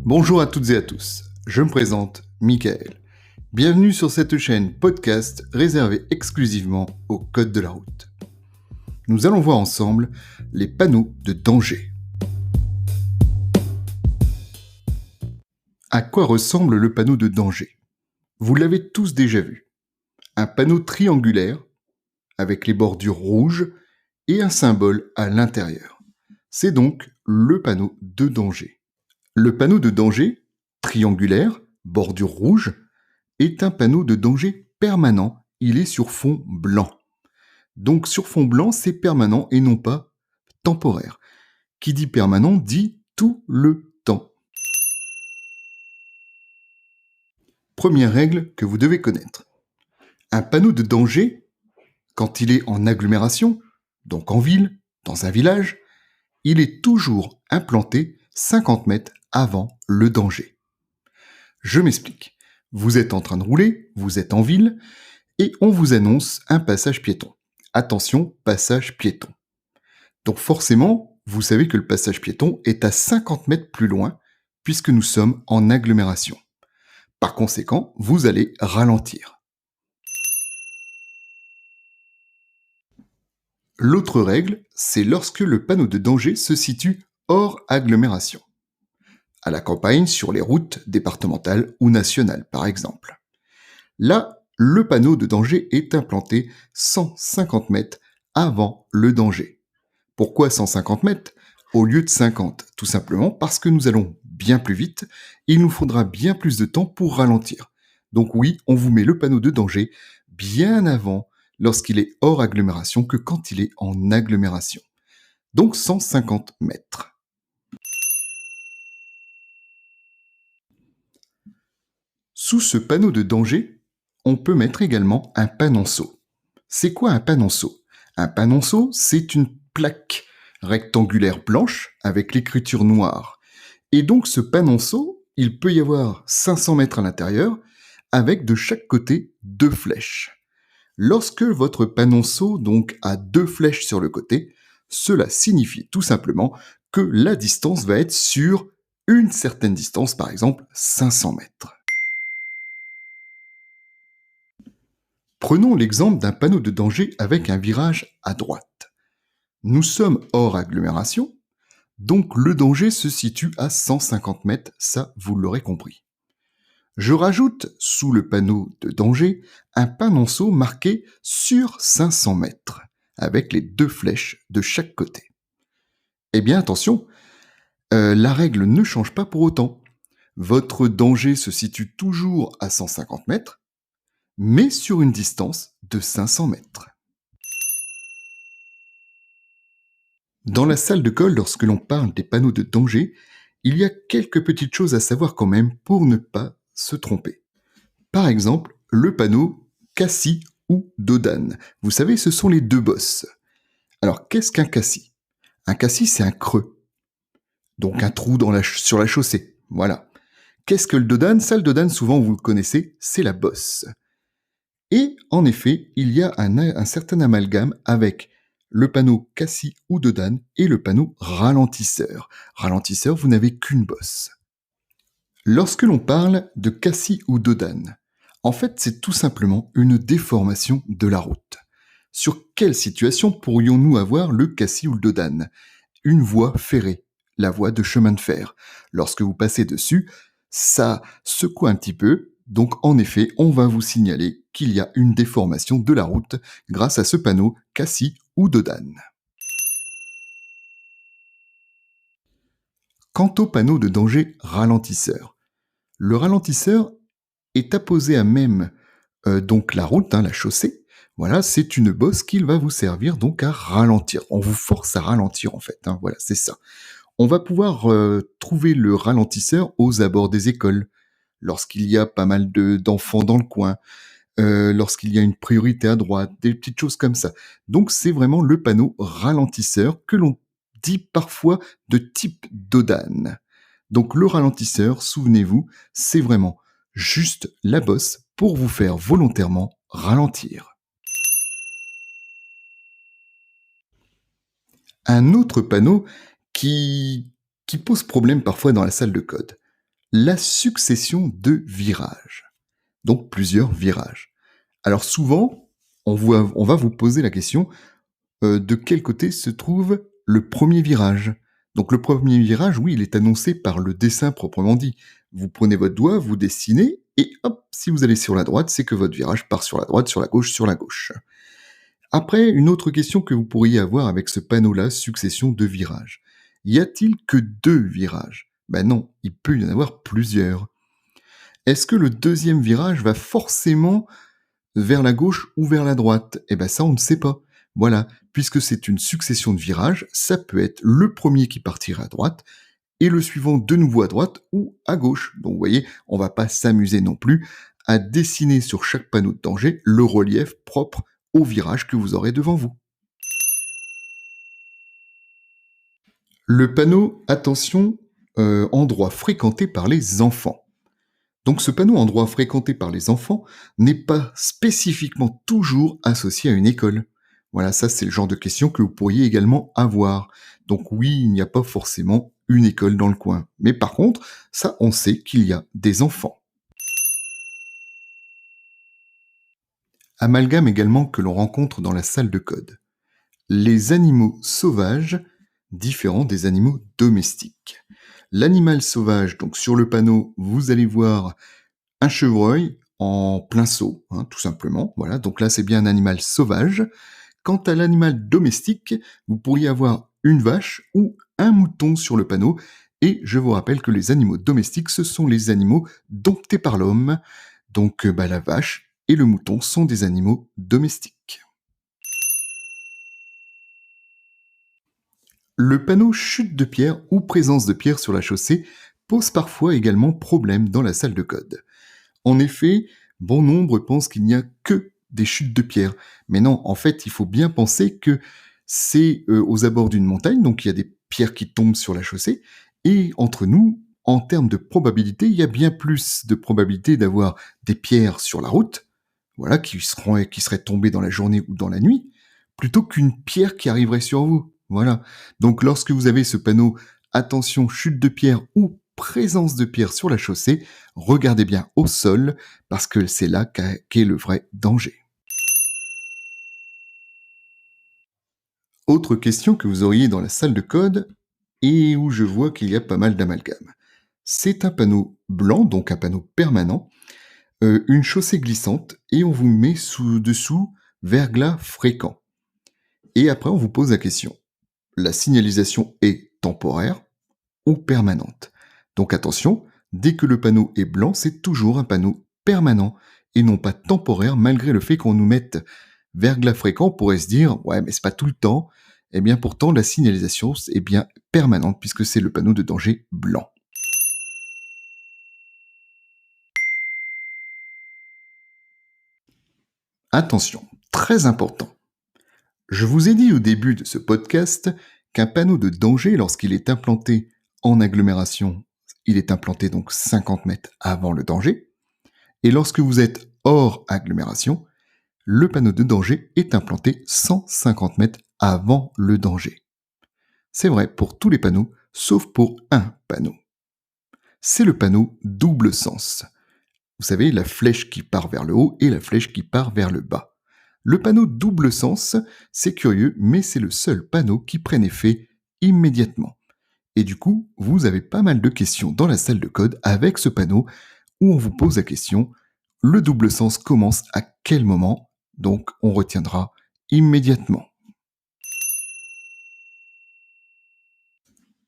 Bonjour à toutes et à tous, je me présente Michael. Bienvenue sur cette chaîne podcast réservée exclusivement au code de la route. Nous allons voir ensemble les panneaux de danger. À quoi ressemble le panneau de danger ? Vous l'avez tous déjà vu. Un panneau triangulaire avec les bordures rouges et un symbole à l'intérieur. C'est donc le panneau de danger. Le panneau de danger, triangulaire, bordure rouge, est un panneau de danger permanent. Il est sur fond blanc. Donc sur fond blanc, c'est permanent et non pas temporaire. Qui dit permanent dit tout le temps. Première règle que vous devez connaître. Un panneau de danger, quand il est en agglomération, donc en ville, dans un village, il est toujours implanté 50 mètres avant le danger. Je m'explique. Vous êtes en train de rouler, vous êtes en ville, et on vous annonce un passage piéton. Attention, passage piéton. Donc forcément, vous savez que le passage piéton est à 50 mètres plus loin, puisque nous sommes en agglomération. Par conséquent, vous allez ralentir. L'autre règle, c'est lorsque le panneau de danger se situe hors agglomération. À la campagne, sur les routes départementales ou nationales, par exemple. Là, le panneau de danger est implanté 150 mètres avant le danger. Pourquoi 150 mètres au lieu de 50 ? Tout simplement parce que nous allons bien plus vite et il nous faudra bien plus de temps pour ralentir. Donc oui, on vous met le panneau de danger bien avant lorsqu'il est hors agglomération que quand il est en agglomération. Donc 150 mètres. Sous ce panneau de danger, on peut mettre également un panonceau. C'est quoi un panonceau ? Un panonceau, c'est une plaque rectangulaire blanche avec l'écriture noire. Et donc ce panonceau, il peut y avoir 500 mètres à l'intérieur avec de chaque côté 2 flèches. Lorsque votre panonceau donc a 2 flèches sur le côté, cela signifie tout simplement que la distance va être sur une certaine distance, par exemple 500 mètres. Prenons l'exemple d'un panneau de danger avec un virage à droite. Nous sommes hors agglomération, donc le danger se situe à 150 mètres, ça vous l'aurez compris. Je rajoute sous le panneau de danger un panonceau marqué sur 500 mètres, avec les 2 flèches de chaque côté. Eh bien attention, la règle ne change pas pour autant. Votre danger se situe toujours à 150 mètres, mais sur une distance de 500 mètres. Dans la salle de colle, lorsque l'on parle des panneaux de danger, il y a quelques petites choses à savoir quand même pour ne pas se tromper. Par exemple, le panneau cassis ou dodane. Vous savez, ce sont les 2 bosses. Alors, qu'est-ce qu'un cassis ? Un cassis, c'est un creux. Donc un trou sur la chaussée. Voilà. Qu'est-ce que le dodane ? Ça, le dodane, souvent, vous le connaissez, c'est la bosse. Et en effet, il y a un certain amalgame avec le panneau cassis ou dodane et le panneau ralentisseur. Ralentisseur, vous n'avez qu'une bosse. Lorsque l'on parle de cassis ou dodane, en fait, c'est tout simplement une déformation de la route. Sur quelle situation pourrions-nous avoir le cassis ou le dodane ? Une voie ferrée, la voie de chemin de fer. Lorsque vous passez dessus, ça secoue un petit peu, donc en effet, on va vous signaler qu'il y a une déformation de la route grâce à ce panneau cassis ou dodane. Quant au panneau de danger ralentisseur, le ralentisseur est apposé à même donc la route, la chaussée. Voilà, c'est une bosse qui va vous servir donc à ralentir. On vous force à ralentir en fait, voilà, c'est ça. On va pouvoir trouver le ralentisseur aux abords des écoles, lorsqu'il y a pas mal d'enfants dans le coin, lorsqu'il y a une priorité à droite, des petites choses comme ça. Donc c'est vraiment le panneau ralentisseur que l'on dit parfois de type dodane. Donc le ralentisseur, souvenez-vous, c'est vraiment juste la bosse pour vous faire volontairement ralentir. Un autre panneau qui pose problème parfois dans la salle de code. La succession de virages, donc plusieurs virages. Alors souvent, on va vous poser la question, de quel côté se trouve le premier virage? Donc le premier virage, oui, il est annoncé par le dessin proprement dit. Vous prenez votre doigt, vous dessinez et hop, si vous allez sur la droite, c'est que votre virage part sur la droite, sur la gauche, sur la gauche. Après, une autre question que vous pourriez avoir avec ce panneau-là, succession de virages. Y a-t-il que 2 virages? Ben non, il peut y en avoir plusieurs. Est-ce que le deuxième virage va forcément vers la gauche ou vers la droite? Eh ben ça, on ne sait pas. Voilà, puisque c'est une succession de virages, ça peut être le premier qui partira à droite et le suivant de nouveau à droite ou à gauche. Donc vous voyez, on va pas s'amuser non plus à dessiner sur chaque panneau de danger le relief propre au virage que vous aurez devant vous. Le panneau attention, endroit fréquenté par les enfants. Donc ce panneau endroit fréquenté par les enfants n'est pas spécifiquement toujours associé à une école. Voilà, ça c'est le genre de question que vous pourriez également avoir. Donc oui, il n'y a pas forcément une école dans le coin. Mais par contre, ça on sait qu'il y a des enfants. Amalgame également que l'on rencontre dans la salle de code. Les animaux sauvages différents des animaux domestiques. L'animal sauvage, donc sur le panneau, vous allez voir un chevreuil en plein saut, hein, tout simplement. Voilà, donc là c'est bien un animal sauvage. Quant à l'animal domestique, vous pourriez avoir une vache ou un mouton sur le panneau. Et je vous rappelle que les animaux domestiques, ce sont les animaux domptés par l'homme. Donc la vache et le mouton sont des animaux domestiques. Le panneau chute de pierre ou présence de pierre sur la chaussée pose parfois également problème dans la salle de code. En effet, bon nombre pensent qu'il n'y a que des chutes de pierre. Mais non, en fait, il faut bien penser que c'est aux abords d'une montagne, donc il y a des pierres qui tombent sur la chaussée. Et entre nous, en termes de probabilité, il y a bien plus de probabilité d'avoir des pierres sur la route, voilà, qui seraient tombées dans la journée ou dans la nuit, plutôt qu'une pierre qui arriverait sur vous. Voilà. Donc lorsque vous avez ce panneau attention chute de pierre ou présence de pierre sur la chaussée, regardez bien au sol parce que c'est là qu'est le vrai danger. Autre question que vous auriez dans la salle de code et où je vois qu'il y a pas mal d'amalgame. C'est un panneau blanc, donc un panneau permanent, une chaussée glissante et on vous met dessous verglas fréquent. Et après on vous pose la question. La signalisation est temporaire ou permanente. Donc attention, dès que le panneau est blanc, c'est toujours un panneau permanent et non pas temporaire, malgré le fait qu'on nous mette verglas fréquent, on pourrait se dire ouais mais c'est pas tout le temps. Eh bien pourtant la signalisation est bien permanente puisque c'est le panneau de danger blanc. Attention, très important. Je vous ai dit au début de ce podcast qu'un panneau de danger, lorsqu'il est implanté en agglomération, il est implanté donc 50 mètres avant le danger. Et lorsque vous êtes hors agglomération, le panneau de danger est implanté 150 mètres avant le danger. C'est vrai pour tous les panneaux, sauf pour un panneau. C'est le panneau double sens. Vous savez, la flèche qui part vers le haut et la flèche qui part vers le bas. Le panneau double sens, c'est curieux, mais c'est le seul panneau qui prenne effet immédiatement. Et du coup, vous avez pas mal de questions dans la salle de code avec ce panneau où on vous pose la question, le double sens commence à quel moment? Donc on retiendra immédiatement.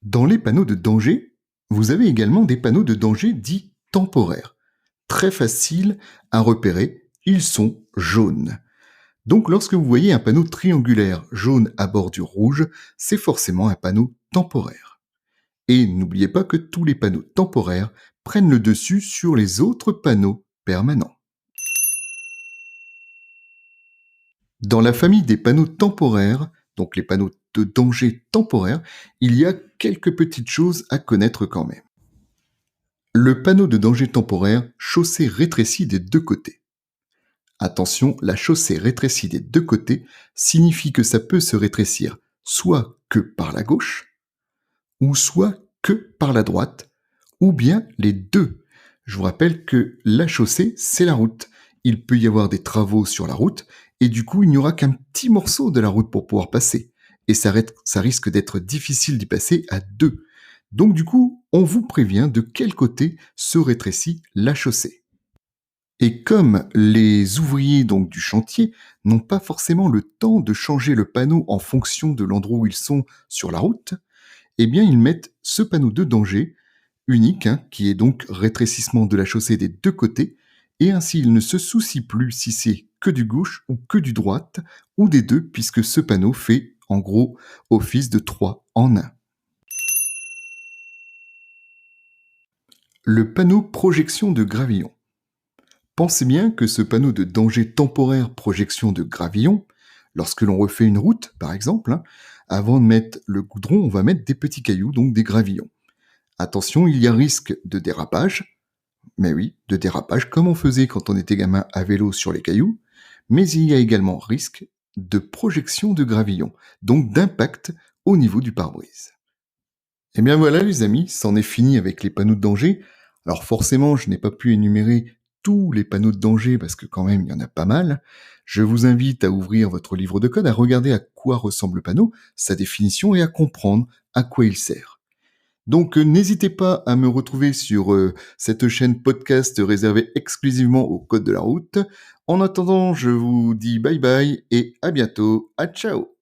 Dans les panneaux de danger, vous avez également des panneaux de danger dits temporaires. Très faciles à repérer, ils sont jaunes. Donc lorsque vous voyez un panneau triangulaire jaune à bordure rouge, c'est forcément un panneau temporaire. Et n'oubliez pas que tous les panneaux temporaires prennent le dessus sur les autres panneaux permanents. Dans la famille des panneaux temporaires, donc les panneaux de danger temporaire, il y a quelques petites choses à connaître quand même. Le panneau de danger temporaire, chaussée rétrécie des deux côtés. Attention, la chaussée rétrécie des deux côtés signifie que ça peut se rétrécir soit que par la gauche, ou soit que par la droite, ou bien les deux. Je vous rappelle que la chaussée, c'est la route. Il peut y avoir des travaux sur la route, et du coup, il n'y aura qu'un petit morceau de la route pour pouvoir passer. Et ça risque d'être difficile d'y passer à deux. Donc du coup, on vous prévient de quel côté se rétrécit la chaussée. Et comme les ouvriers donc du chantier n'ont pas forcément le temps de changer le panneau en fonction de l'endroit où ils sont sur la route, eh bien ils mettent ce panneau de danger unique, qui est donc rétrécissement de la chaussée des deux côtés, et ainsi ils ne se soucient plus si c'est que du gauche ou que du droite, ou des deux, puisque ce panneau fait en gros office de 3 en 1. Le panneau projection de gravillon. Pensez bien que ce panneau de danger temporaire projection de gravillon, lorsque l'on refait une route par exemple, avant de mettre le goudron, on va mettre des petits cailloux, donc des gravillons. Attention, il y a risque de dérapage, mais oui, de dérapage comme on faisait quand on était gamin à vélo sur les cailloux, mais il y a également risque de projection de gravillon, donc d'impact au niveau du pare-brise. Et bien voilà les amis, c'en est fini avec les panneaux de danger. Alors forcément, je n'ai pas pu énumérer tous les panneaux de danger parce que quand même il y en a pas mal. Je vous invite à ouvrir votre livre de code, à regarder à quoi ressemble le panneau, sa définition et à comprendre à quoi il sert. Donc n'hésitez pas à me retrouver sur cette chaîne podcast réservée exclusivement au code de la route. En attendant, je vous dis bye bye et à bientôt. À ciao.